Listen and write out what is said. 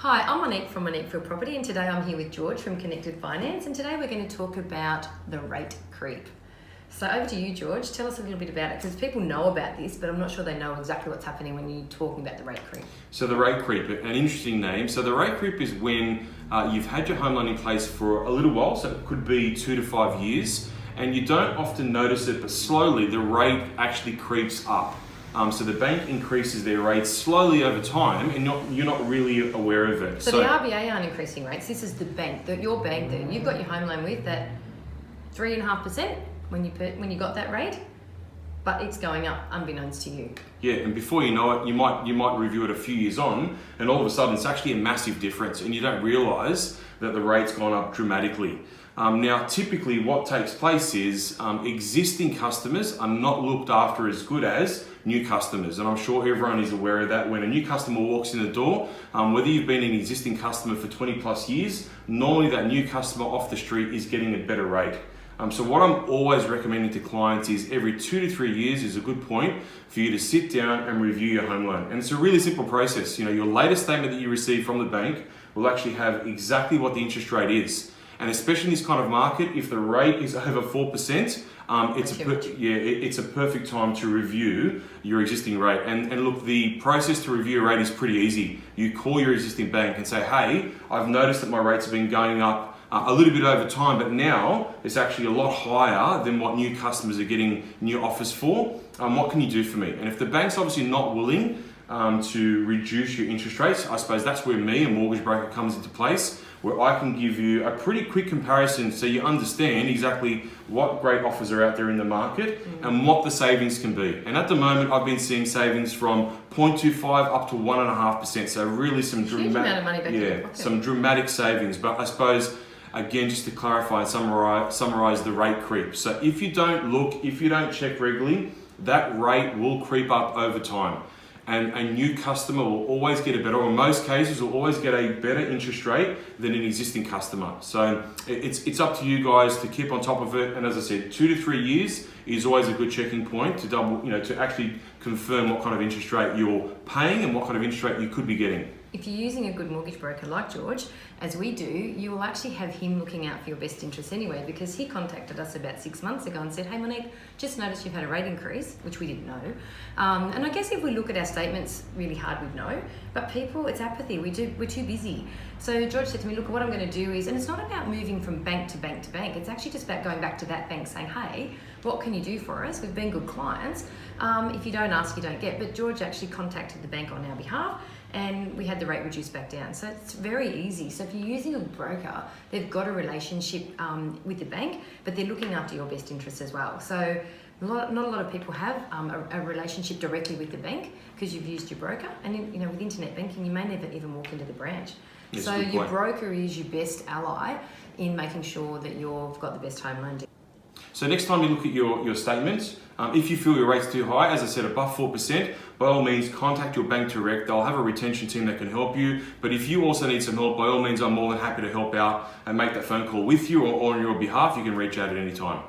Hi, I'm Monique from Monique Field Property, and today I'm here with George from Connected Finance, and today we're going to talk about the rate creep. So over to you, George. Tell us a little bit about it, because people know about this, but I'm not sure they know exactly what's happening when you're talking about the rate creep. So the rate creep, an interesting name. So the rate creep is when you've had your home loan in place for a little while, so it could be 2 to 5 years, and you don't often notice it, but slowly the rate actually creeps up. So the bank increases their rates slowly over time, and you're not really aware of it. So the RBA aren't increasing rates. This is the bank, your bank that you've got your home loan with, that 3.5% when you got that rate, but it's going up unbeknownst to you. Yeah, and before you know it, you might review it a few years on, and all of a sudden it's actually a massive difference, and you don't realise that the rate's gone up dramatically. Now, typically what takes place is existing customers are not looked after as good as new customers. And I'm sure everyone is aware of that. When a new customer walks in the door, whether you've been an existing customer for 20 plus years, normally that new customer off the street is getting a better rate. So what I'm always recommending to clients is every 2 to 3 years is a good point for you to sit down and review your home loan. And it's a really simple process. You know, your latest statement that you receive from the bank will actually have exactly what the interest rate is. And especially in this kind of market, if the rate is over 4%, it's a perfect time to review your existing rate. And look, the process to review a rate is pretty easy. You call your existing bank and say, hey, I've noticed that my rates have been going up a little bit over time, but now it's actually a lot higher than what new customers are getting new offers for. What can you do for me? And if the bank's obviously not willing to reduce your interest rates, I suppose that's where me, a mortgage broker, comes into place, where I can give you a pretty quick comparison so you understand exactly what great offers are out there in the market and what the savings can be. And at the moment, I've been seeing savings from 0.25 up to 1.5%. So really some amount of money back in your pocket. Some dramatic savings. But I suppose, again, just to clarify and summarize the rate creep. So if you don't check regularly, that rate will creep up over time. And a new customer will always get a better, or in most cases, will always get a better interest rate than an existing customer. So it's up to you guys to keep on top of it. And as I said, 2 to 3 years is always a good checking point to actually confirm what kind of interest rate you're paying and what kind of interest rate you could be getting. If you're using a good mortgage broker like George, as we do, you will actually have him looking out for your best interests anyway, because he contacted us about 6 months ago and said, hey Monique, just noticed you've had a rate increase, which we didn't know. And I guess if we look at our statements really hard, we'd know, but people, it's apathy, we're too busy. So George said to me, look, what I'm going to do is, and it's not about moving from bank to bank to bank, it's actually just about going back to that bank saying, hey, what can you do for us? We've been good clients. If you don't ask, you don't get. But George actually contacted the bank on our behalf, and we had the rate reduced back down. So it's very easy. So if you're using a broker, they've got a relationship with the bank, but they're looking after your best interests as well. So not a lot of people have a relationship directly with the bank because you've used your broker. And with internet banking, you may never even walk into the branch. That's so your broker is your best ally in making sure that you've got the best home loan. So next time you look at your statements, if you feel your rate's too high, as I said, above 4%, by all means, contact your bank direct. They'll have a retention team that can help you. But if you also need some help, by all means, I'm more than happy to help out and make that phone call with you or on your behalf. You can reach out at any time.